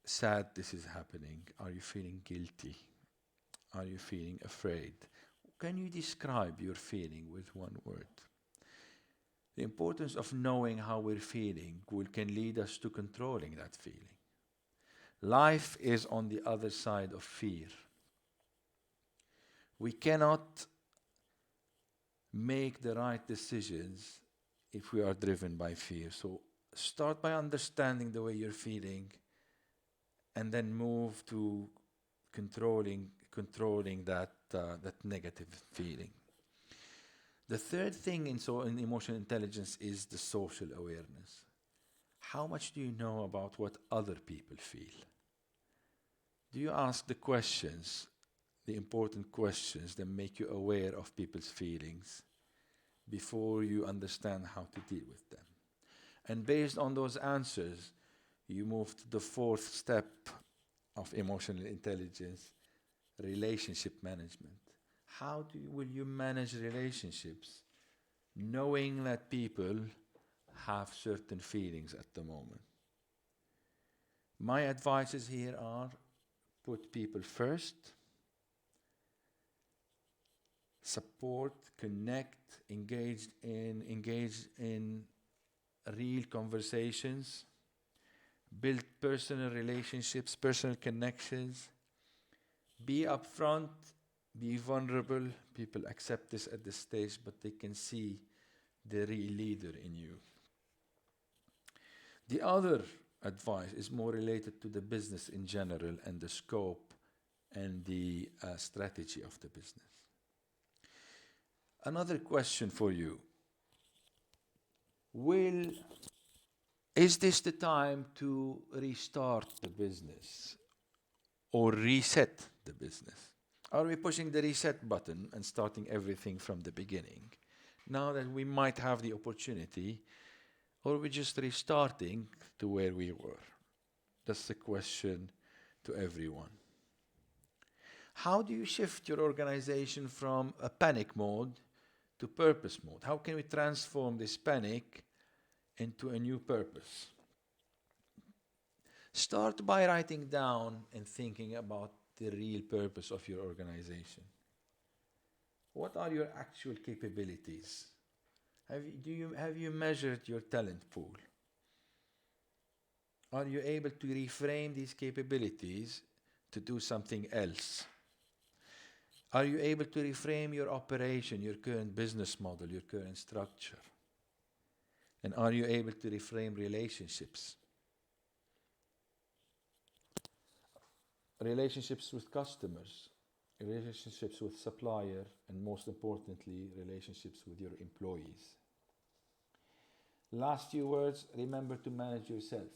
sad this is happening? Are you feeling guilty? Are you feeling afraid? Can you describe your feeling with one word? The importance of knowing how we're feeling can lead us to controlling that feeling. Life is on the other side of fear. We cannot make the right decisions if we are driven by fear. So start by understanding the way you're feeling and then move to controlling that negative feeling. The third thing in emotional intelligence is the social awareness. How much do you know about what other people feel? Do you ask the questions, the important questions that make you aware of people's feelings before you understand how to deal with them? And based on those answers, you move to the fourth step of emotional intelligence, relationship management. How will you manage relationships knowing that people have certain feelings at the moment? My advices here are put people first, support, connect, engage in real conversations, build personal relationships, personal connections, be upfront, be vulnerable. People accept this at this stage, but they can see the real leader in you. The other advice is more related to the business in general and the scope and the strategy of the business. Another question for you. Is this the time to restart the business or reset the business? Are we pushing the reset button and starting everything from the beginning? Now that we might have the opportunity, or are we just restarting to where we were? That's the question to everyone. How do you shift your organization from a panic mode to purpose mode? How can we transform this panic into a new purpose? Start by writing down and thinking about the real purpose of your organization. What are your actual capabilities? Have you measured your talent pool? Are you able to reframe these capabilities to do something else? Are you able to reframe your operation, your current business model, your current structure? And are you able to reframe relationships? Relationships with customers, relationships with supplier, and most importantly, relationships with your employees. Last few words, remember to manage yourself.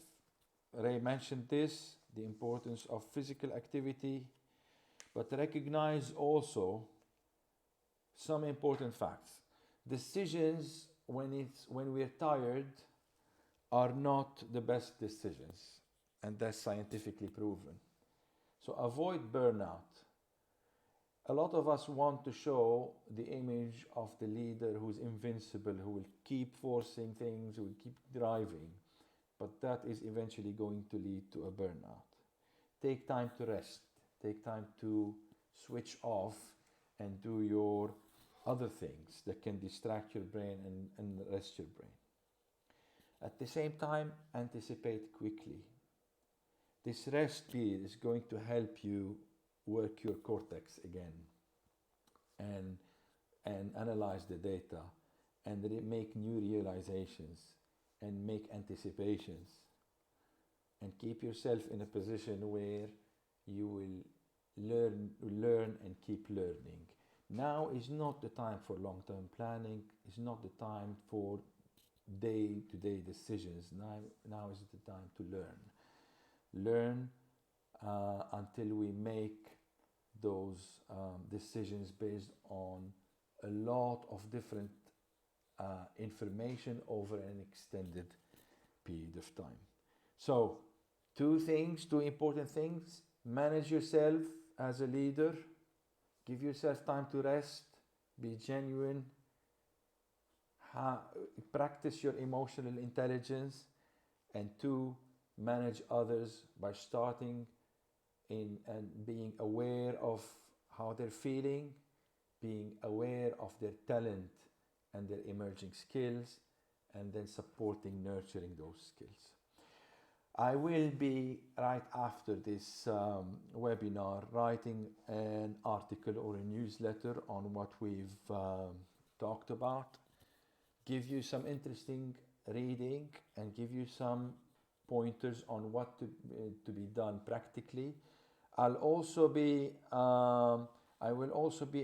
Ray mentioned this, the importance of physical activity, but recognize also some important facts. Decisions when we're tired are not the best decisions, and that's scientifically proven. So avoid burnout. A lot of us want to show the image of the leader who's invincible, who will keep forcing things, who will keep driving, but that is eventually going to lead to a burnout. Take time to rest, take time to switch off and do your other things that can distract your brain and rest your brain. At the same time, anticipate quickly. This rest period is going to help you work your cortex again and analyze the data and make new realizations and make anticipations and keep yourself in a position where you will learn and keep learning. Now is not the time for long-term planning. It's not the time for day-to-day decisions. Now is the time to learn. Learn until we make those decisions based on a lot of different information over an extended period of time. So, two important things. Manage yourself as a leader. Give yourself time to rest. Be genuine. Practice your emotional intelligence. And two, manage others by starting in and being aware of how they're feeling, being aware of their talent and their emerging skills, and then supporting, nurturing those skills. I will be, right after this webinar, writing an article or a newsletter on what we've talked about, give you some interesting reading and give you some pointers on what to be done practically. I will also be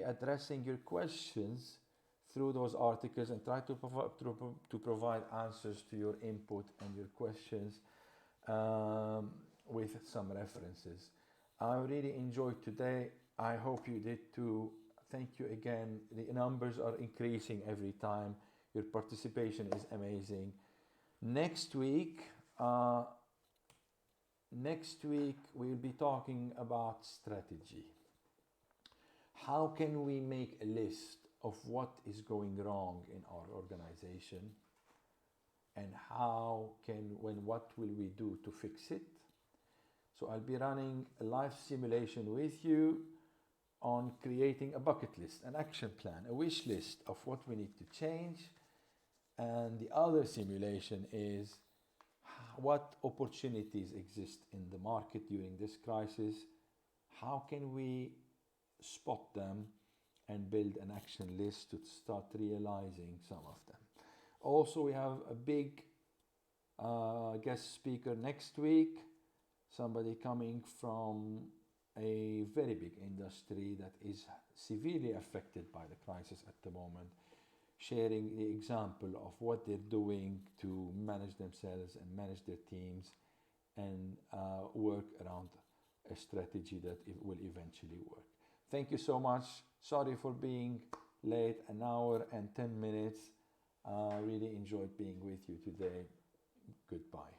addressing your questions through those articles and try to provide answers to your input and your questions with some references. I really enjoyed today. I hope you did too. Thank you again. The numbers are increasing every time. Your participation is amazing. Next week we'll be talking about strategy. How can we make a list of what is going wrong in our organization, and what will we do to fix it? So I'll be running a live simulation with you on creating a bucket list, an action plan, a wish list of what we need to change. And the other simulation is what opportunities exist in the market during this crisis. How can we spot them and build an action list to start realizing some of them? Also, we have a big guest speaker next week, somebody coming from a very big industry that is severely affected by the crisis at the moment, sharing the example of what they're doing to manage themselves and manage their teams and work around a strategy that it will eventually work. Thank you so much. Sorry for being late, an hour and 10 minutes. I really enjoyed being with you today. Goodbye.